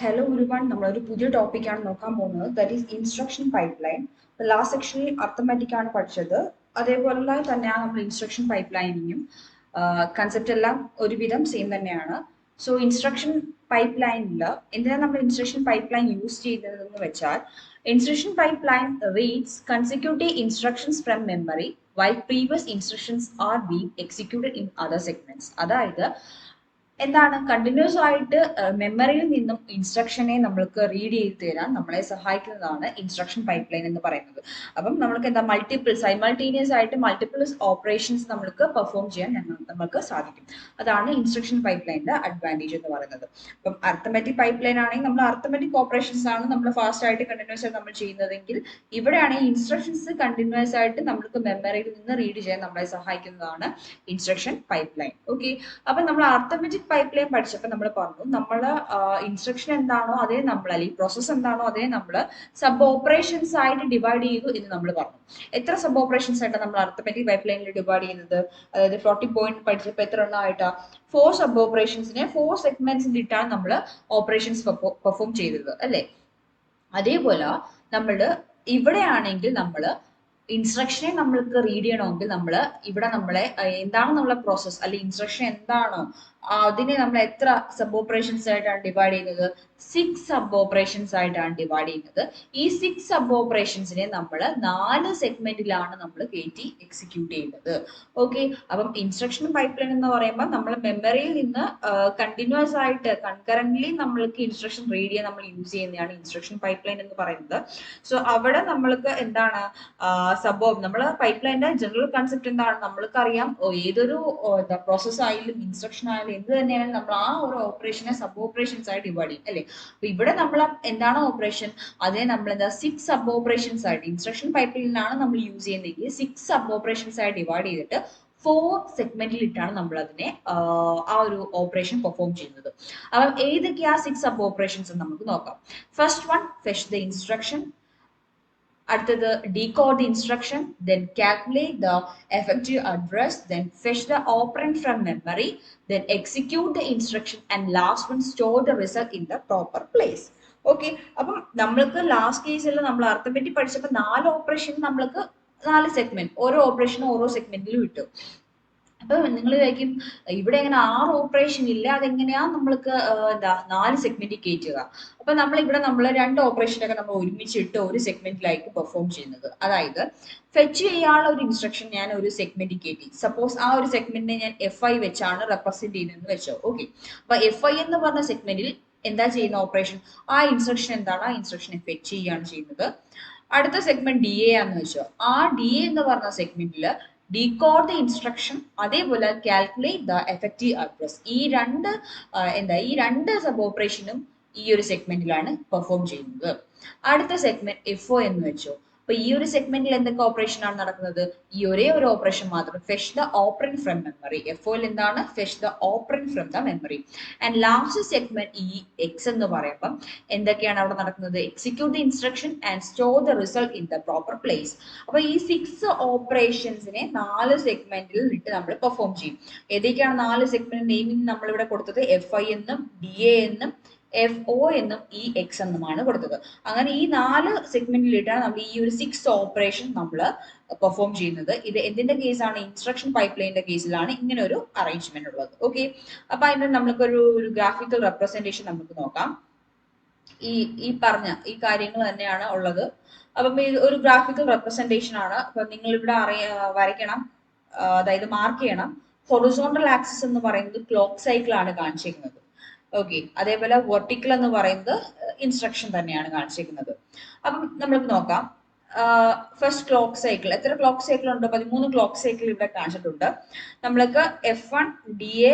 Hello ഒരുവൺ നമ്മളൊരു പുതിയ ടോപ്പിക്കാണ് നോക്കാൻ പോകുന്നത് that is instruction pipe line. Last സെക്ഷനിൽ അർത്ഥമാറ്റിക് ആണ് പഠിച്ചത്, അതേപോലെ തന്നെയാണ് നമ്മൾ ഇൻസ്ട്രക്ഷൻ പൈപ്പ് ലൈനിങ്ങും. കൺസെപ്റ്റ് എല്ലാം ഒരുവിധം സെയിം തന്നെയാണ്. സോ ഇൻസ്ട്രക്ഷൻ പൈപ്പ് ലൈനിൽ എന്തിനാണ് നമ്മൾ ഇൻസ്ട്രക്ഷൻ പൈപ്പ് ലൈൻ യൂസ് ചെയ്യുന്നതെന്ന് വെച്ചാൽ, instruction pipe line reads consecutive instructions from memory while previous instructions are being executed in other segments. അതായത് എന്താണ്, കണ്ടിന്യൂസ് ആയിട്ട് മെമ്മറിയിൽ നിന്നും ഇൻസ്ട്രക്ഷനെ നമ്മൾക്ക് റീഡ് ചെയ്ത് തരാൻ നമ്മളെ സഹായിക്കുന്നതാണ് ഇൻസ്ട്രക്ഷൻ പൈപ്പ് ലൈൻ എന്ന് പറയുന്നത്. അപ്പം നമ്മൾക്ക് എന്താ, സൈമൾട്ടേനിയസ് ആയിട്ട് മൾട്ടിപ്പിൾ ഓപ്പറേഷൻസ് നമ്മൾക്ക് പെർഫോം ചെയ്യാൻ നമുക്ക് സാധിക്കും. അതാണ് ഇൻസ്ട്രക്ഷൻ പൈപ്പ് ലൈനിന്റെ അഡ്വാൻറ്റേജ് എന്ന് പറയുന്നത്. അപ്പം അർത്ഥമെറ്റിക് പൈപ്പ് ലൈൻ ആണെങ്കിൽ നമ്മൾ അർത്ഥമെറ്റിക് ഓപ്പറേഷൻസ് ആണ് നമ്മൾ ഫാസ്റ്റ് ആയിട്ട് കണ്ടിന്യൂസ് ആയിട്ട് നമ്മൾ ചെയ്യുന്നതെങ്കിൽ, ഇവിടെയാണെങ്കിൽ ഇൻസ്ട്രക്ഷൻസ് കണ്ടിന്യൂസ് ആയിട്ട് നമ്മൾക്ക് മെമ്മറിയിൽ നിന്ന് റീഡ് ചെയ്യാൻ നമ്മളെ സഹായിക്കുന്നതാണ് ഇൻസ്ട്രക്ഷൻ പൈപ്പ് ലൈൻ. ഓക്കെ, അപ്പൊ നമ്മൾ അർത്ഥമെറ്റിക് പൈപ്പ് ലൈൻ പഠിച്ചപ്പോൾ നമ്മൾ പറഞ്ഞു, നമ്മൾ ഇൻസ്ട്രക്ഷൻ എന്താണോ അതേ നമ്മൾ, അല്ലെങ്കിൽ പ്രോസസ് എന്താണോ അതേ നമ്മൾ സബ് ഓപ്പറേഷൻസ് ആയിട്ട് ഡിവൈഡ് ചെയ്തു എന്ന് നമ്മൾ പറഞ്ഞു. എത്ര സബ് ഓപ്പറേഷൻസ് ആയിട്ടാണ് നമ്മൾ അർത്ഥമെറ്റിക് പൈപ്പ് ലൈനിൽ ഡിവൈഡ് ചെയ്യുന്നത്? അതായത് 40 പോയിന്റ് പഠിച്ചപ്പോൾ എത്ര എണ്ണം ആയിട്ടാ? 4 സബ് ഓപ്പറേഷൻസിനെ 4 സെഗ്മെന്റ്സിൽ ഇട്ടാണ് നമ്മൾ ഓപ്പറേഷൻസ് പെർഫോം ചെയ്തത് അല്ലേ? അതേപോലെ നമ്മൾ ഇവിടെയാണെങ്കിൽ നമ്മൾ ഇൻസ്ട്രക്ഷനെ നമ്മൾക്ക് റീഡ് ചെയ്യണമെങ്കിൽ നമ്മൾ ഇവിടെ നമ്മളെ എന്താണ് നമ്മളെ പ്രോസസ് അല്ലെങ്കിൽ ഇൻസ്ട്രക്ഷൻ എന്താണോ അതിനെ നമ്മൾ എത്ര സബ് ഓപ്പറേഷൻസ് ആയിട്ടാണ് ഡിവൈഡ് ചെയ്യുന്നത്? 6 സബ് ഓപ്പറേഷൻസ് ആയിട്ടാണ് ഡിവൈഡ് ചെയ്യുന്നത്. ഈ 6 സബ് ഓപ്പറേഷൻസിനെ നമ്മൾ 4 സെഗ്മെന്റിലാണ് നമ്മൾ കയറ്റി എക്സിക്യൂട്ട് ചെയ്യുന്നത്. ഓക്കെ, അപ്പം ഇൻസ്ട്രക്ഷൻ പൈപ്പ് ലൈൻ എന്ന് പറയുമ്പോൾ നമ്മൾ മെമ്മറിയിൽ നിന്ന് കണ്ടിന്യൂസ് ആയിട്ട് കൺകറന്റ്ലി നമ്മൾക്ക് ഇൻസ്ട്രക്ഷൻ റീഡ് ചെയ്യാൻ നമ്മൾ യൂസ് ചെയ്യുന്നതാണ് ഇൻസ്ട്രക്ഷൻ പൈപ്പ് ലൈൻ എന്ന് പറയുന്നത്. സോ അവിടെ നമ്മൾക്ക് എന്താണ്, നമ്മള് പൈപ്പ് ലൈനിന്റെ ജനറൽ കൺസെപ്റ്റ് എന്താണ്? നമ്മൾക്ക് അറിയാം, ഏതൊരു പ്രോസസ് ആയാലും ഇൻസ്ട്രക്ഷൻ ആയാലും എന്ത് തന്നെയായാലും നമ്മൾ ആ ഒരു ഓപ്പറേഷനെ സബ് ഓപ്പറേഷൻസ് ആയി ഡിവൈഡ് ചെയ്യും അല്ലെ? അപ്പൊ ഇവിടെ നമ്മൾ എന്താണ് ഓപ്പറേഷൻ, അതേ നമ്മൾ എന്താ 6 സബ് ഓപ്പറേഷൻസ് ആയിട്ട് ഇൻസ്ട്രക്ഷൻ പൈപ്പ് ലൈനിലാണ് നമ്മൾ യൂസ് ചെയ്യുന്നതെങ്കിൽ 6 സബ് ഓപ്പറേഷൻസ് ആയി ഡിവൈഡ് ചെയ്തിട്ട് 4 സെഗ്മെന്റിൽ ഇട്ടാണ് നമ്മൾ അതിനെ ആ ഒരു ഓപ്പറേഷൻ പെർഫോം ചെയ്യുന്നത്. അപ്പം ഏതൊക്കെയാ 6 സബ് ഓപ്പറേഷൻസ് നമുക്ക് നോക്കാം. First one, fetch the instruction. അടുത്തത് decode the instruction, then calculate the effective address, then fetch the operand from memory, then execute the instruction, and last one, store the result in the proper place. Okay, അപ്പം നമ്മൾക്ക് last കേസിൽ നമ്മൾ arithmetic പഠിച്ചപ്പോൾ 4 operation നമ്മൾക്ക് 4 segment, ഓരോ ഓപ്പറേഷനും ഓരോ സെഗ്മെന്റിലും ഇട്ടു. അപ്പൊ നിങ്ങൾ വിചാരിക്കും ഇവിടെ എങ്ങനെ 6 ഓപ്പറേഷൻ ഇല്ല, അതെങ്ങനെയാ നമ്മൾക്ക് എന്താ 4 സെഗ്മെന്റ് കയറ്റുക? അപ്പൊ നമ്മൾ ഇവിടെ 2 ഓപ്പറേഷനൊക്കെ നമ്മൾ ഒരുമിച്ചിട്ട് ഒരു സെഗ്മെന്റിലായിരിക്കും പെർഫോം ചെയ്യുന്നത്. അതായത് ഫെച്ച് ചെയ്യാനുള്ള ഒരു ഇൻസ്ട്രക്ഷൻ ഞാൻ ഒരു സെഗ്മെന്റ് കയറ്റി. സപ്പോസ് ആ ഒരു സെഗ്മെന്റിനെ ഞാൻ FI വെച്ചാണ് റെപ്രസെന്റ് ചെയ്യുന്നതെന്ന് വെച്ചോ. ഓക്കെ, അപ്പൊ FI എന്ന് പറഞ്ഞ സെഗ്മെന്റിൽ എന്താ ചെയ്യുന്ന ഓപ്പറേഷൻ? ആ ഇൻസ്ട്രക്ഷൻ എന്താണ്? ആ ഇൻസ്ട്രക്ഷനെ ഫെച്ച് ചെയ്യുകയാണ് ചെയ്യുന്നത്. അടുത്ത സെഗ്മെന്റ് DA ആണെന്ന് വെച്ചോ. ആ DA എന്ന് പറഞ്ഞ സെഗ്മെന്റിൽ decode the instruction, അതേപോലെ കാൽക്കുലേറ്റ് ദ എഫക്റ്റീവ് അഡ്രസ്. ഈ രണ്ട് സബ് ഓപ്പറേഷനും ഈ ഒരു സെഗ്മെന്റിലാണ് പെർഫോം ചെയ്യുന്നത്. അടുത്ത സെഗ്മെന്റ് FO എന്ന് വെച്ചോ. അപ്പൊ ഈ ഒരു സെഗ്മെന്റിൽ എന്തൊക്കെ ഓപ്പറേഷൻ ആണ് നടക്കുന്നത്? ഈ ഒരേ ഒരു ഓപ്പറേഷൻ മാത്രം, fetch the operand from memory. FOയിൽ എന്താണ്? Fetch the operand from the memory. And last segment EX എന്ന് പറയുമ്പോൾ എന്തൊക്കെയാണ് അവിടെ നടക്കുന്നത്? Execute the instruction and store the result in the proper place. അപ്പൊ ഈ 6 ഓപ്പറേഷൻസിനെ 4 സെഗ്മെന്റിൽ ഇട്ട് നമ്മൾ പെർഫോം ചെയ്യും. ഏതൊക്കെയാണ് 4 സെഗ്മെന്റ് നെയിമിംഗ് നമ്മൾ ഇവിടെ കൊടുത്തത്? FI എന്നും DA എന്നും FO എന്നും EX എന്നുമാണ് കൊടുത്തത്. അങ്ങനെ ഈ 4 സെഗ്മെന്റിലിട്ടാണ് നമ്മൾ ഈ ഒരു 6 ഓപ്പറേഷൻ നമ്മൾ പെർഫോം ചെയ്യുന്നത്. ഇത് എന്തിന്റെ കേസാണ്? ഇൻസ്ട്രക്ഷൻ പൈപ്പ് ലൈനിന്റെ കേസിലാണ് ഇങ്ങനെ ഒരു അറേഞ്ച്മെന്റ് ഉള്ളത്. ഓക്കെ, അപ്പൊ അതിന്റെ നമുക്കൊരു ഗ്രാഫിക്കൽ റെപ്രസെന്റേഷൻ നമുക്ക് നോക്കാം. ഈ പറഞ്ഞ ഈ കാര്യങ്ങൾ തന്നെയാണ് ഉള്ളത്. അപ്പം ഇത് ഒരു ഗ്രാഫിക്കൽ റെപ്രസെന്റേഷൻ ആണ്. അപ്പൊ നിങ്ങൾ ഇവിടെ വരയ്ക്കണം, അതായത് മാർക്ക് ചെയ്യണം. ഹൊറിസോണ്ടൽ ആക്സിസ് എന്ന് പറയുന്നത് ക്ലോക്ക് സൈക്കിൾ ആണ് കാണിച്ചിരിക്കുന്നത്. ഓക്കെ, അതേപോലെ വെർട്ടിക്കൽ എന്ന് പറയുന്നത് ഇൻസ്ട്രക്ഷൻ തന്നെയാണ് കാണിച്ചിരിക്കുന്നത്. അപ്പം നമുക്ക് നോക്കാം. ഫസ്റ്റ് ക്ലോക്ക് സൈക്കിൾ, എത്ര ക്ലോക്ക് സൈക്കിൾ ഉണ്ട്? 13 ക്ലോക്ക് സൈക്കിൾ ഇവിടെ കാണിച്ചിട്ടുണ്ട്. നമ്മൾക്ക് F1 DA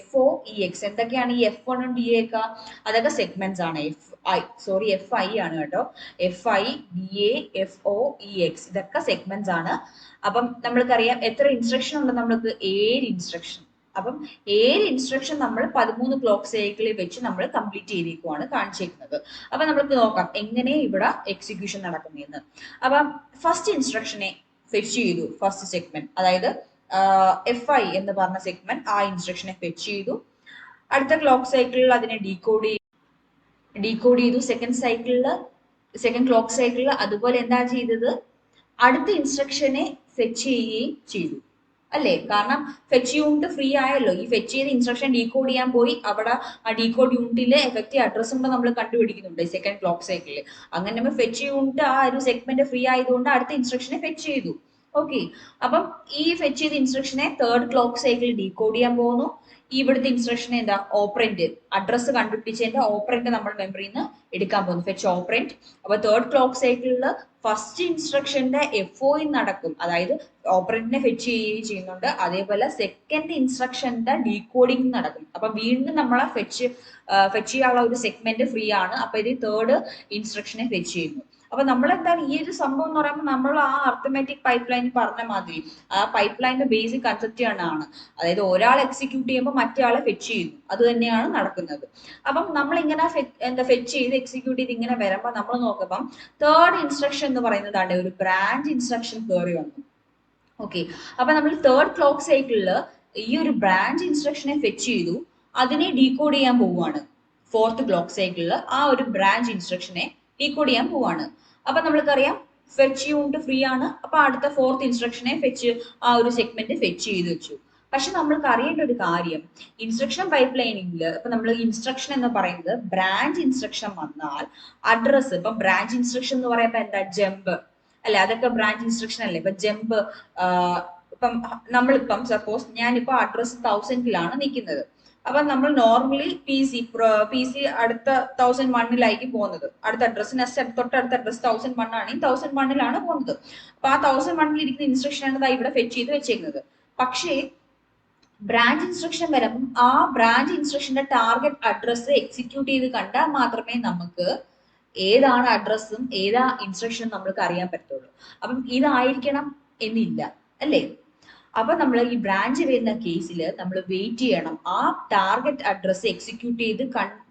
FO EX. എന്തൊക്കെയാണ് ഈ F1 DA ഒക്കെ? അതൊക്കെ സെഗ്മെന്റ്സ് ആണ്. FI ആണ് കേട്ടോ. FI DA FO EX ഇതൊക്കെ സെഗ്മെന്റ്സ് ആണ്. അപ്പം നമ്മൾക്കറിയാം എത്ര ഇൻസ്ട്രക്ഷൻ ഉണ്ട്? നമ്മൾക്ക് 7 ഇൻസ്ട്രക്ഷൻ. അപ്പം 7 ഇൻസ്ട്രക്ഷൻ നമ്മൾ 13 ക്ലോക്ക് സൈക്കിളിൽ വെച്ച് നമ്മൾ കംപ്ലീറ്റ് ചെയ്തേക്കുവാണ് കാണിച്ചേക്കുന്നത്. അപ്പൊ നമുക്ക് നോക്കാം എങ്ങനെ ഇവിടെ എക്സിക്യൂഷൻ നടക്കുന്നതെന്ന്. അപ്പം ഫസ്റ്റ് ഇൻസ്ട്രക്ഷനെ ഫെച്ച് ചെയ്തു, ഫസ്റ്റ് സെഗ്മെന്റ്, അതായത് FI എന്ന് പറഞ്ഞ സെഗ്മെന്റ് ആ ഇൻസ്ട്രക്ഷനെ ഫെച്ച് ചെയ്തു. അടുത്ത ക്ലോക്ക് സൈക്കിളിൽ അതിനെ ഡീകോഡ് ചെയ്തു. ഡീകോഡ് ചെയ്തു. സെക്കൻഡ് ക്ലോക്ക് സൈക്കിളിൽ അതുപോലെ എന്താ ചെയ്തത്, അടുത്ത ഇൻസ്ട്രക്ഷനെ ഫെച്ച് ചെയ്യുകയും ചെയ്തു അല്ലേ? കാരണം ഫെച്ച് യൂണിറ്റ് ഫ്രീ ആയല്ലോ. ഈ ഫെച്ച് ചെയ്ത ഇൻസ്ട്രക്ഷൻ ഡീകോഡ് ചെയ്യാൻ പോയി അവിടെ ആ ഡീകോഡ് യൂണിറ്റിലെ എഫക്റ്റീവ് അഡ്രസ്സും കൂടെ നമ്മൾ കണ്ടുപിടിക്കുന്നുണ്ട് സെക്കൻഡ് ക്ലോക്ക് സൈക്കിളിൽ. അങ്ങനെ നമ്മൾ ഫെച്ച് യൂണിറ്റ് ആ ഒരു സെഗ്മെന്റ് ഫ്രീ ആയതുകൊണ്ട് അടുത്ത ഇൻസ്ട്രക്ഷനെ ഫെച്ച് ചെയ്തു. ഓക്കെ, അപ്പം ഈ ഫെച്ച് ചെയ്ത ഇൻസ്ട്രക്ഷനെ തേർഡ് ക്ലോക്ക് സൈക്കിളിൽ ഡീകോഡ് ചെയ്യാൻ പോകുന്നു. ഇവിടുത്തെ ഇൻസ്ട്രക്ഷൻ എന്താ, ഓപ്പറന്റ് അഡ്രസ്സ് കണ്ടുപിടിച്ചതിന്റെ ഓപ്പറന്റ് നമ്മൾ മെമ്മറിയിൽ നിന്ന് എടുക്കാൻ പോകുന്നു, ഫെച്ച് ഓപ്പറന്റ്. അപ്പൊ തേർഡ് ക്ലോക്ക് സൈക്കിളിൽ ഫസ്റ്റ് ഇൻസ്ട്രക്ഷന്റെ FO നടക്കും, അതായത് ഓപ്പറന്റിനെ ഫെച്ച് ചെയ്യുകയും ചെയ്യുന്നുണ്ട്. അതേപോലെ സെക്കൻഡ് ഇൻസ്ട്രക്ഷന്റെ ഡീകോഡിംഗ് നടക്കും. അപ്പൊ വീണ്ടും നമ്മളെ ഫെച്ച് ചെയ്യാനുള്ള ഒരു സെഗ്മെന്റ് ഫ്രീ ആണ്. അപ്പൊ ഇത് തേർഡ് ഇൻസ്ട്രക്ഷനെ ഫെച്ച് ചെയ്യുന്നു. അപ്പൊ നമ്മൾ എന്താണ് ഈ ഒരു സംഭവം എന്ന് പറയുമ്പോൾ നമ്മൾ ആ അർത്ഥമാറ്റിക് പൈപ്പ് ലൈൻ പറഞ്ഞ മാതിരി ആ പൈപ്പ് ലൈനിന്റെ ബേസിക് കൺസെപ്റ്റ് ആണ്. അതായത് ഒരാൾ എക്സിക്യൂട്ട് ചെയ്യുമ്പോൾ മറ്റേ ആളെ ഫെച്ച് ചെയ്യുന്നു, അത് തന്നെയാണ് നടക്കുന്നത്. അപ്പം നമ്മൾ ഇങ്ങനെ ഫെച്ച് ചെയ്ത് എക്സിക്യൂട്ട് ചെയ്ത് ഇങ്ങനെ വരുമ്പോൾ നമ്മൾ നോക്കുമ്പം തേർഡ് ഇൻസ്ട്രക്ഷൻ എന്ന് പറയുന്നതാണ് ഒരു ബ്രാഞ്ച് ഇൻസ്ട്രക്ഷൻ കയറി വന്നു. ഓക്കെ, അപ്പൊ നമ്മൾ തേർഡ് ക്ലോക്ക് സൈക്കിളിൽ ഈ ഒരു ബ്രാഞ്ച് ഇൻസ്ട്രക്ഷനെ ഫെച്ച് ചെയ്തു, അതിനെ ഡീകോഡ് ചെയ്യാൻ പോവുകയാണ്. ഫോർത്ത് ക്ലോക്ക് സൈക്കിളിൽ ആ ഒരു ബ്രാഞ്ച് ഇൻസ്ട്രക്ഷനെ ഡീകോഡ് ചെയ്യാൻ പോവാണ്. അപ്പൊ നമ്മൾക്കറിയാം ഫെച്ച് യൂണിറ്റ് ഫ്രീ ആണ്. അപ്പൊ അടുത്ത ഫോർത്ത് ഇൻസ്ട്രക്ഷനെ ഫെച്ച് ആ ഒരു സെഗ്മെന്റ് ഫെച്ച് ചെയ്ത് വെച്ചു. പക്ഷെ നമ്മൾക്ക് അറിയേണ്ട ഒരു കാര്യം, ഇൻസ്ട്രക്ഷൻ പൈപ്പ് ലൈനിങ്ങിൽ ഇപ്പൊ നമ്മൾ ഇൻസ്ട്രക്ഷൻ എന്ന് പറയുന്നത് ബ്രാഞ്ച് ഇൻസ്ട്രക്ഷൻ വന്നാൽ അഡ്രസ്സ്, ഇപ്പൊ ബ്രാഞ്ച് ഇൻസ്ട്രക്ഷൻ എന്ന് പറയുമ്പോൾ എന്താ, ജമ്പ് അല്ലെ, അതൊക്കെ ബ്രാഞ്ച് ഇൻസ്ട്രക്ഷൻ അല്ലേ. ഇപ്പൊ ജമ്പ്, ഇപ്പം നമ്മളിപ്പം സപ്പോസ് ഞാനിപ്പോ അഡ്രസ് 1000-ലാണ് നിൽക്കുന്നത്. അപ്പൊ നമ്മൾ നോർമലി പി സി അടുത്ത 1001-ലേക്ക് പോകുന്നത്. അടുത്ത അഡ്രസ്സിന് തൊട്ടടുത്ത അഡ്രസ് 1001 ആണെങ്കിൽ 1001-ലാണ് പോകുന്നത്. അപ്പൊ ആ 1001-ൽ ഇരിക്കുന്ന ഇൻസ്ട്രക്ഷൻ ആണ് ഇവിടെ ഫെച്ച് ചെയ്ത് വെച്ചേക്കുന്നത്. പക്ഷേ ബ്രാഞ്ച് ഇൻസ്ട്രക്ഷൻ വരുമ്പം ആ ബ്രാഞ്ച് ഇൻസ്ട്രക്ഷന്റെ ടാർഗറ്റ് അഡ്രസ്സ് എക്സിക്യൂട്ട് ചെയ്ത് കണ്ടാൽ മാത്രമേ നമുക്ക് ഏതാണ് അഡ്രസ്സും ഏതാ ഇൻസ്ട്രക്ഷനും നമ്മൾക്ക് അറിയാൻ പറ്റുള്ളൂ. അപ്പം ഇതായിരിക്കണം എന്നില്ല അല്ലേ? അപ്പൊ നമ്മൾ ഈ ബ്രാഞ്ച് വരുന്ന കേസിൽ നമ്മൾ വെയിറ്റ് ചെയ്യണം, ആ ടാർഗറ്റ് അഡ്രസ്സ് എക്സിക്യൂട്ട് ചെയ്ത്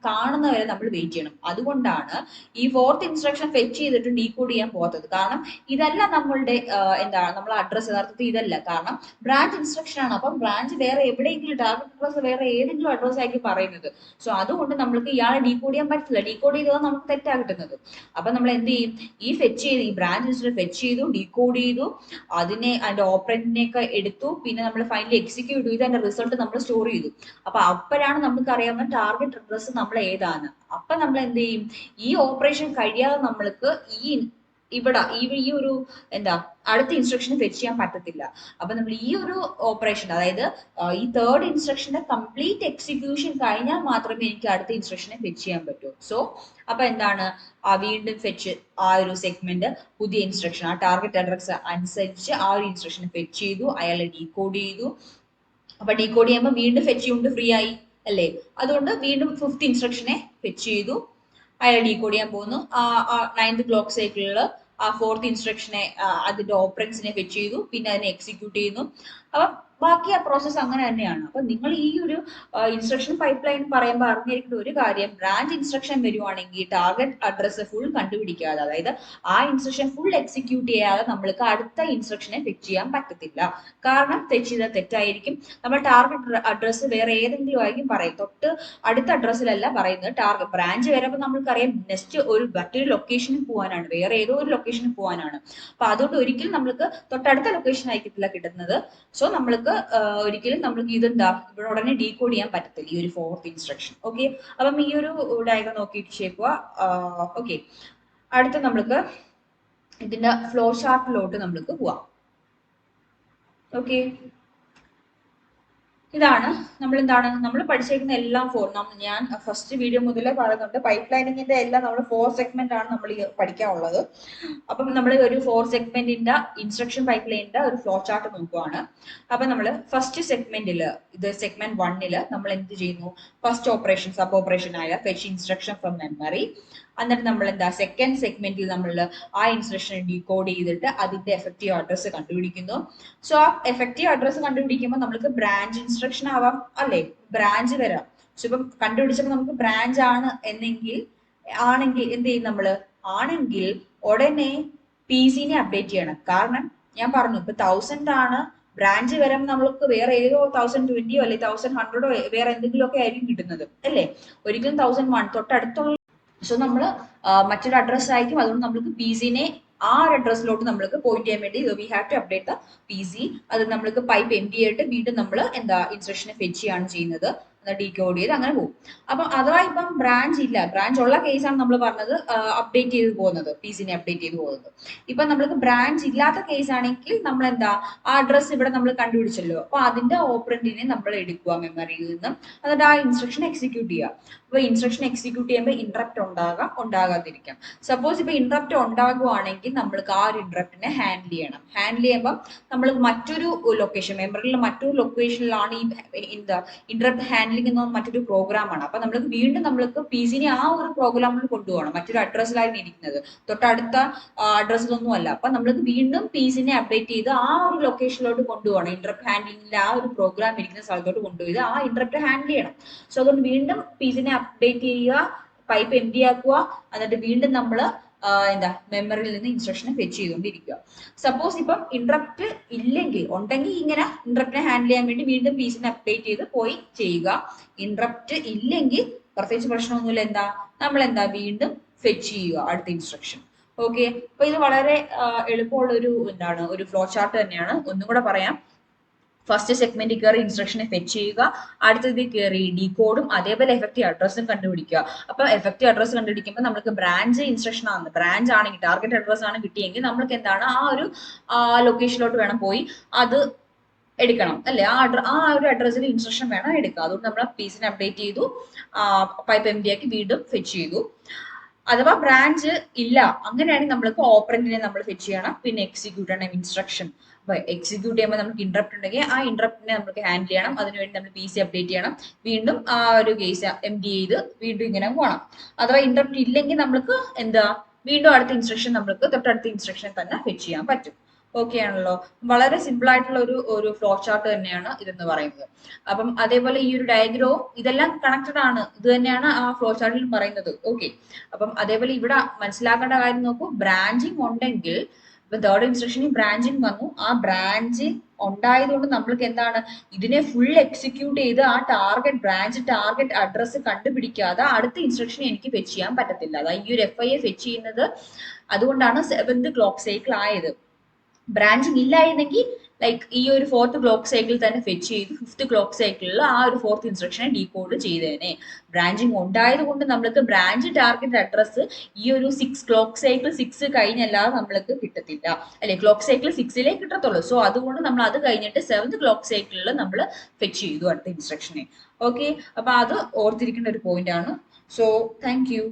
കാണുന്നവരെ നമ്മൾ വെയിറ്റ് ചെയ്യണം. അതുകൊണ്ടാണ് ഈ ഫോർത്ത് ഇൻസ്ട്രക്ഷൻ ഫെച്ച് ചെയ്തിട്ട് ഡീകോഡ് ചെയ്യാൻ പോകാത്തത്. കാരണം ഇതല്ല നമ്മളുടെ എന്താണ് നമ്മളെ അഡ്രസ്സ്, യഥാർത്ഥത്തിൽ ഇതല്ല. കാരണം ബ്രാഞ്ച് ഇൻസ്ട്രക്ഷൻ ആണ്. അപ്പം ബ്രാഞ്ച് വേറെ എവിടെയെങ്കിലും ടാർഗറ്റ് അഡ്രസ്സ് വേറെ ഏതെങ്കിലും അഡ്രസ്സ് ആയിരിക്കും പറയുന്നത്. സോ അതുകൊണ്ട് നമ്മൾക്ക് ഇയാളെ ഡീകോഡ് ചെയ്യാൻ പറ്റില്ല. ഡീകോഡ് ചെയ്താൽ നമുക്ക് തെറ്റാ കിട്ടുന്നത്. അപ്പൊ നമ്മൾ എന്ത് ചെയ്യും, ഈ ഫെച്ച് ചെയ്ത് ഈ ബ്രാഞ്ച് ഇൻസ്ട്രക്ഷൻ ഫെച്ച് ചെയ്തു, ഡീകോഡ് ചെയ്തു, അതിന്റെ ഓപ്പറന്റിനെയൊക്കെ എടുത്തു, പിന്നെ നമ്മൾ ഫൈനലി എക്സിക്യൂട്ട് ചെയ്ത് അതിന്റെ റിസൾട്ട് നമ്മൾ സ്റ്റോർ ചെയ്തു. അപ്പൊ അപ്പോഴാണ് നമുക്ക് അറിയാവുന്ന ടാർഗറ്റ് അഡ്രസ്സ് നമ്മൾ ഏതാണ്. അപ്പൊ നമ്മൾ എന്ത് ചെയ്യും, ഈ ഓപ്പറേഷൻ കഴിയാതെ നമ്മൾക്ക് ഈ ഒരു എന്താ അടുത്ത ഇൻസ്ട്രക്ഷൻ ഫെച്ച് ചെയ്യാൻ പറ്റത്തില്ല. അപ്പൊ നമ്മൾ ഈ ഒരു ഓപ്പറേഷൻ, അതായത് ഈ തേർഡ് ഇൻസ്ട്രക്ഷന്റെ കംപ്ലീറ്റ് എക്സിക്യൂഷൻ കഴിഞ്ഞാൽ മാത്രമേ എനിക്ക് അടുത്ത ഇൻസ്ട്രക്ഷനെ ഫെച്ച് ചെയ്യാൻ പറ്റൂ. സോ അപ്പൊ എന്താണ്, വീണ്ടും ഫെച്ച് ആ ഒരു സെഗ്മെന്റ് പുതിയ ഇൻസ്ട്രക്ഷൻ ആ ടാർഗറ്റ് അഡ്രസ് അനുസരിച്ച് ആ ഒരു ഇൻസ്ട്രക്ഷൻ ഫെച്ച് ചെയ്തു, അയാളെ ഡീകോഡ് ചെയ്തു. അപ്പൊ ഡീകോഡ് ചെയ്യുമ്പോൾ വീണ്ടും ഫെച്ച് യൂണിറ്റ് ഫ്രീ ആയി അല്ലേ? അതുകൊണ്ട് വീണ്ടും ഫിഫ്ത്ത് ഇൻസ്ട്രക്ഷനെ ഫെച്ച് ചെയ്തു, അയാൾ ഡീകോഡ് ചെയ്യാൻ പോകുന്നു. 9th ക്ലോക്ക് സൈക്കിളിൽ ആ ഫോർത്ത് ഇൻസ്ട്രക്ഷനെ അതിന്റെ ഓപ്പറൻസിനെ ഫെച്ച് ചെയ്തു, പിന്നെ അതിനെ എക്സിക്യൂട്ട് ചെയ്യുന്നു. അപ്പം ബാക്കി ആ പ്രോസസ്സ് അങ്ങനെ തന്നെയാണ്. അപ്പൊ നിങ്ങൾ ഈ ഒരു ഇൻസ്ട്രക്ഷൻ പൈപ്പ് ലൈൻ പറയുമ്പോൾ അറിഞ്ഞിരിക്കുന്ന ഒരു കാര്യം, ബ്രാഞ്ച് ഇൻസ്ട്രക്ഷൻ വരുവാണെങ്കിൽ ടാർഗറ്റ് അഡ്രസ്സ് ഫുൾ കണ്ടുപിടിക്കാതെ, അതായത് ആ ഇൻസ്ട്രക്ഷൻ ഫുൾ എക്സിക്യൂട്ട് ചെയ്യാതെ നമ്മൾക്ക് അടുത്ത ഇൻസ്ട്രക്ഷനെ ഫെച്ച് ചെയ്യാൻ പറ്റത്തില്ല. കാരണം ഫെച്ച് ചെയ്താൽ തെറ്റായിരിക്കും. നമ്മൾ ടാർഗറ്റ് അഡ്രസ്സ് വേറെ ഏതെങ്കിലും ആയിരിക്കും പറയും, തൊട്ട് അടുത്ത അഡ്രസ്സിലല്ല പറയുന്നത്. ടാർഗറ്റ് ബ്രാഞ്ച് വരുമ്പോൾ നമ്മൾക്കറിയാം നെക്സ്റ്റ് മറ്റൊരു ലൊക്കേഷനിൽ പോകാനാണ്, വേറെ ഏതോ ഒരു ലൊക്കേഷനിൽ പോകാനാണ്. അപ്പൊ അതുകൊണ്ട് ഒരിക്കലും നമ്മൾക്ക് തൊട്ടടുത്ത ലൊക്കേഷൻ ആയിരിക്കത്തില്ല കിട്ടുന്നത്. സോ നമ്മൾക്ക് ഒരിക്കലും നമ്മൾക്ക് ഇതെന്താ ഇവിടെ ഉടനെ ഡീകോഡ് ചെയ്യാൻ പറ്റത്തില്ല ഈ ഒരു ഫോർത്ത് ഇൻസ്ട്രക്ഷൻ. ഓക്കെ, അപ്പം ഈ ഒരു ഡയഗ്രം നോക്കിയിട്ട് ശേക്കുക. ഓക്കെ, അടുത്ത നമ്മൾക്ക് ഇതിന്റെ ഫ്ലോ ചാർട്ടിലോട്ട് നമ്മൾക്ക് പോവാം. ഓക്കെ, ഇതാണ് നമ്മൾ പഠിച്ചേക്കുന്ന എല്ലാം ഞാൻ ഫസ്റ്റ് വീഡിയോ മുതലേ പറയുന്നുണ്ട്, പൈപ്പ് ലൈനിങ്ങിന്റെ എല്ലാം നമ്മൾ 4 സെഗ്മെന്റ് ആണ് നമ്മൾ പഠിക്കാനുള്ളത്. അപ്പം നമ്മൾ ഒരു 4 സെഗ്മെന്റിന്റെ ഇൻസ്ട്രക്ഷൻ പൈപ്പ് ലൈനിന്റെ ഒരു ഫ്ലോ ചാർട്ട് നോക്കുവാണ്. അപ്പൊ നമ്മൾ ഫസ്റ്റ് സെഗ്മെന്റിൽ, ഇത് സെഗ്മെന്റ് 1-ൽ നമ്മൾ എന്ത് ചെയ്യുന്നു, ഫസ്റ്റ് ഓപ്പറേഷൻ സബ് ഓപ്പറേഷൻ ആയ ഫെച്ച് ഇൻസ്ട്രക്ഷൻ ഫ്രം മെമ്മറി. എന്നിട്ട് നമ്മൾ എന്താ സെക്കൻഡ് സെഗ്മെന്റിൽ നമ്മൾ ആ ഇൻസ്ട്രക്ഷൻ ഡീകോഡ് ചെയ്തിട്ട് അതിന്റെ എഫക്റ്റീവ് അഡ്രസ്സ് കണ്ടുപിടിക്കുന്നു. സോ ആ എഫക്റ്റീവ് അഡ്രസ്സ് കണ്ടുപിടിക്കുമ്പോൾ നമുക്ക് ബ്രാഞ്ച് ഇൻസ്ട്രക്ഷൻ ആവാം അല്ലെ, ബ്രാഞ്ച് വരാം. സോ ഇപ്പം കണ്ടുപിടിച്ചപ്പോൾ നമുക്ക് ബ്രാഞ്ച് ആണ് ആണെങ്കിൽ എന്ത് ചെയ്യും നമ്മള്, ആണെങ്കിൽ ഉടനെ PC-നെ അപ്ഡേറ്റ് ചെയ്യണം. കാരണം ഞാൻ പറഞ്ഞു ഇപ്പൊ 1000 ആണ് ബ്രാഞ്ച് വരുമ്പോൾ നമ്മൾക്ക് വേറെ ഏതോ 1020 അല്ലെ 1100 വേറെ എന്തെങ്കിലും ഒക്കെ ആയിരിക്കും കിട്ടുന്നത് അല്ലേ? ഒരിക്കലും 1001 തൊട്ടടുത്തുള്ള സോ നമ്മൾ മറ്റൊരു അഡ്രസ് ആയിരിക്കും, അതുകൊണ്ട് നമ്മൾക്ക് പി സിനെ ആ ഒരു അഡ്രസ്സിലോട്ട് നമ്മൾക്ക് പോയിന്റ് ചെയ്യാൻ വേണ്ടി we have to update the P C. അത് നമ്മൾക്ക് പൈപ്പ് എം ടി ആയിട്ട് വീണ്ടും നമ്മൾ എന്താ ഇൻസ്ട്രക്ഷനെ ഫെച്ച് ചെയ്യാണ് ചെയ്യുന്നത്, ഡീകോഡ് ചെയ്ത് അങ്ങനെ പോകും. അപ്പം അഥവാ ഇപ്പം ബ്രാഞ്ച് ഇല്ല, ബ്രാഞ്ച് ഉള്ള കേസാണ് നമ്മൾ പറഞ്ഞത് അപ്ഡേറ്റ് ചെയ്ത് പോകുന്നത്, പി സിനെ അപ്ഡേറ്റ് ചെയ്ത് പോകുന്നത്. ഇപ്പൊ നമ്മൾക്ക് ബ്രാഞ്ച് ഇല്ലാത്ത കേസ് ആണെങ്കിൽ നമ്മൾ എന്താ ആ അഡ്രസ് ഇവിടെ നമ്മൾ കണ്ടുപിടിച്ചല്ലോ, അപ്പൊ അതിന്റെ ഓപ്പറന്റിനെ നമ്മൾ എടുക്കുക മെമ്മറിയിൽ നിന്ന്, എന്നിട്ട് ആ ഇൻസ്ട്രക്ഷൻ എക്സിക്യൂട്ട് ചെയ്യുക. അപ്പൊ ഇൻസ്ട്രക്ഷൻ എക്സിക്യൂട്ട് ചെയ്യുമ്പോൾ ഇന്ററപ്റ്റ് ഉണ്ടാകാം, ഉണ്ടാകാതിരിക്കാം. സപ്പോസ് ഇപ്പൊ ഇന്ററപ്റ്റ് ഉണ്ടാകുവാണെങ്കിൽ നമ്മൾക്ക് ആ ഒരു ഇന്ററപ്റ്റിനെ ഹാൻഡിൽ ചെയ്യണം. ഹാൻഡിൽ ചെയ്യുമ്പോൾ നമ്മൾ മറ്റൊരു ലൊക്കേഷൻ, മെമ്മറിയിലെ മറ്റൊരു ലൊക്കേഷനിലാണ് ഈ എന്താ ഇന്ററപ്റ്റ് ഹാൻഡ്ലിംഗ് എന്ന മറ്റൊരു പ്രോഗ്രാമാണ്. അപ്പൊ നമ്മൾക്ക് വീണ്ടും നമ്മൾക്ക് പി സിനെ ആ ഒരു പ്രോഗ്രാമിൽ കൊണ്ടുപോകണം, മറ്റൊരു അഡ്രസ്സിലായിരുന്നു ഇരിക്കുന്നത്, തൊട്ടടുത്ത അഡ്രസ്സിലൊന്നും അല്ല. അപ്പൊ നമ്മൾക്ക് വീണ്ടും പി സിനെ അപ്ഡേറ്റ് ചെയ്ത് ആ ഒരു ലൊക്കേഷനിലോട്ട് കൊണ്ടുപോകണം, ഇന്ററപ്റ്റ് ഹാൻഡ്ലിംഗിൽ ആ ഒരു പ്രോഗ്രാം ഇരിക്കുന്ന സ്ഥലത്തോട്ട് കൊണ്ടുപോയി ആ ഇന്ററപ്റ്റ് ഹാൻഡിൽ ചെയ്യണം. സോ അതുകൊണ്ട് വീണ്ടും പി സിനെ അപ്ഡേറ്റ് ചെയ്യുക, പൈപ്പ് എം ടി ആക്കുക, എന്നിട്ട് വീണ്ടും നമ്മൾ എന്താ മെമ്മറിയിൽ നിന്ന് ഇൻസ്ട്രക്ഷനെ ഫെച്ച് ചെയ്തുകൊണ്ടിരിക്കുക. സപ്പോസ് ഇപ്പം ഇന്ററപ്റ്റ് ഇല്ലെങ്കിൽ, ഉണ്ടെങ്കിൽ ഇങ്ങനെ ഇന്ററപ്റ്റിനെ ഹാൻഡിൽ ചെയ്യാൻ വേണ്ടി വീണ്ടും പി സിനെ അപ്ഡേറ്റ് ചെയ്ത് പോയി ചെയ്യുക. ഇന്ററപ്റ്റ് ഇല്ലെങ്കിൽ പ്രത്യേകിച്ച് പ്രശ്നമൊന്നുമില്ല, എന്താ നമ്മൾ എന്താ വീണ്ടും ഫെച്ച് ചെയ്യുക അടുത്ത ഇൻസ്ട്രക്ഷൻ. ഓക്കെ, അപ്പൊ ഇത് വളരെ എളുപ്പമുള്ള ഒരു ഫ്ലോ ചാർട്ട് തന്നെയാണ്. ഒന്നും കൂടെ പറയാം. ഫസ്റ്റ് സെഗ്മെന്റ് കയറി ഇൻസ്ട്രക്ഷനെ ഫെച്ച് ചെയ്യുക, അടുത്തത് കയറി ഡീകോഡും അതേപോലെ എഫക്റ്റീവ് അഡ്രസ്സും കണ്ടുപിടിക്കുക. അപ്പൊ എഫക്റ്റീവ് അഡ്രസ് കണ്ടുപിടിക്കുമ്പോൾ നമുക്ക് ബ്രാഞ്ച് ഇൻസ്ട്രക്ഷൻ ആണ്, ബ്രാഞ്ച് ആണെങ്കിൽ ടാർഗറ്റ് അഡ്രസ് ആണ് കിട്ടിയെങ്കിൽ നമ്മൾക്ക് എന്താണ് ആ ഒരു ലൊക്കേഷനിലോട്ട് വേണം പോയി അത് എടുക്കണം അല്ലെ, ആ ഒരു അഡ്രസ്സിൽ ഇൻസ്ട്രക്ഷൻ വേണം എടുക്കുക. അതുകൊണ്ട് നമ്മൾ പീസിനെ അപ്ഡേറ്റ് ചെയ്തു, പൈപ്പ് എം ഡി ആക്കി വീണ്ടും ഫെച്ച് ചെയ്തു. അഥവാ ബ്രാഞ്ച് ഇല്ല അങ്ങനെയാണെങ്കിൽ നമ്മൾക്ക് ഓപ്പറന്റിനെ നമ്മൾ ഫെച്ച് ചെയ്യണം, പിന്നെ എക്സിക്യൂട്ട് ചെയ്യണം ഇൻസ്ട്രക്ഷൻ. അപ്പൊ എക്സിക്യൂട്ട് ചെയ്യുമ്പോൾ നമുക്ക് ഇന്ററപ്റ്റ് ഉണ്ടെങ്കിൽ ആ ഇന്ററപ്റ്റിനെ നമുക്ക് ഹാൻഡിൽ ചെയ്യണം, അതിനുവേണ്ടി നമ്മൾ പി സി അപ്ഡേറ്റ് ചെയ്യണം, വീണ്ടും ആ ഒരു കേസ് എം ഡി ചെയ്ത് വീണ്ടും ഇങ്ങനെ പോകണം. അഥവാ ഇന്ററപ്റ്റ് ഇല്ലെങ്കിൽ നമ്മൾക്ക് എന്താ വീണ്ടും അടുത്ത ഇൻസ്ട്രക്ഷൻ നമ്മൾക്ക് തൊട്ടടുത്ത ഇൻസ്ട്രക്ഷൻ തന്നെ ഫെച്ച് ചെയ്യാൻ പറ്റും. ഓക്കെ ആണല്ലോ, വളരെ സിമ്പിൾ ആയിട്ടുള്ള ഒരു ഫ്ലോ ചാർട്ട് തന്നെയാണ് ഇതെന്ന് പറയുന്നത്. അപ്പം അതേപോലെ ഈ ഒരു ഡയഗ്രോ ഇതെല്ലാം കണക്റ്റഡ് ആണ്, ഇത് തന്നെയാണ് ആ ഫ്ലോ ചാർട്ടിൽ പറയുന്നത്. ഓക്കെ, അപ്പം അതേപോലെ ഇവിടെ മനസ്സിലാക്കേണ്ട കാര്യം നോക്കൂ, ബ്രാഞ്ചിങ് ഉണ്ടെങ്കിൽ ഇപ്പൊ തേർഡ് ഇൻസ്ട്രക്ഷനിൽ ബ്രാഞ്ചിങ് വന്നു, ആ ബ്രാഞ്ചിങ് ഉണ്ടായതുകൊണ്ട് നമ്മൾക്ക് എന്താണ് ഇതിനെ ഫുൾ എക്സിക്യൂട്ട് ചെയ്ത് ആ ടാർഗറ്റ് അഡ്രസ്സ് കണ്ടുപിടിക്കാതെ അടുത്ത ഇൻസ്ട്രക്ഷൻ എനിക്ക് ഫെച്ച് ചെയ്യാൻ പറ്റത്തില്ല. അതായത് ഈ ഒരു FIA ഫെച്ച് ചെയ്യുന്നത് അതുകൊണ്ടാണ് 7th ക്ലോക്ക് സൈക്കിൾ ആയത്. ബ്രാഞ്ചിങ് ഇല്ലായിരുന്നെങ്കിൽ ലൈക്ക് ഈ ഒരു 4th ക്ലോക്ക് സൈക്കിൾ തന്നെ ഫെച്ച് ചെയ്ത് 5th ക്ലോക്ക് സൈക്കിളിൽ ആ ഒരു 4th ഇൻസ്ട്രക്ഷനെ ഡീകോഡ് ചെയ്തേനെ. ബ്രാഞ്ചിങ് ഉണ്ടായത് കൊണ്ട് നമ്മൾക്ക് ബ്രാഞ്ച് ടാർഗറ്റ് അഡ്രസ്സ് ഈ ഒരു 6 ക്ലോക്ക് സൈക്കിൾ 6 കഴിഞ്ഞല്ലാതെ നമ്മൾക്ക് കിട്ടത്തില്ല അല്ലെ, ക്ലോക്ക് സൈക്കിൾ 6 കിട്ടത്തുള്ളൂ. സോ അതുകൊണ്ട് നമ്മൾ അത് കഴിഞ്ഞിട്ട് 7th ക്ലോക്ക് സൈക്കിളിൽ നമ്മൾ ഫെച്ച് ചെയ്തു അടുത്ത ഇൻസ്ട്രക്ഷനെ. ഓക്കെ, അപ്പൊ അത് ഓർത്തിരിക്കേണ്ട ഒരു പോയിന്റ് ആണ്. So thank you.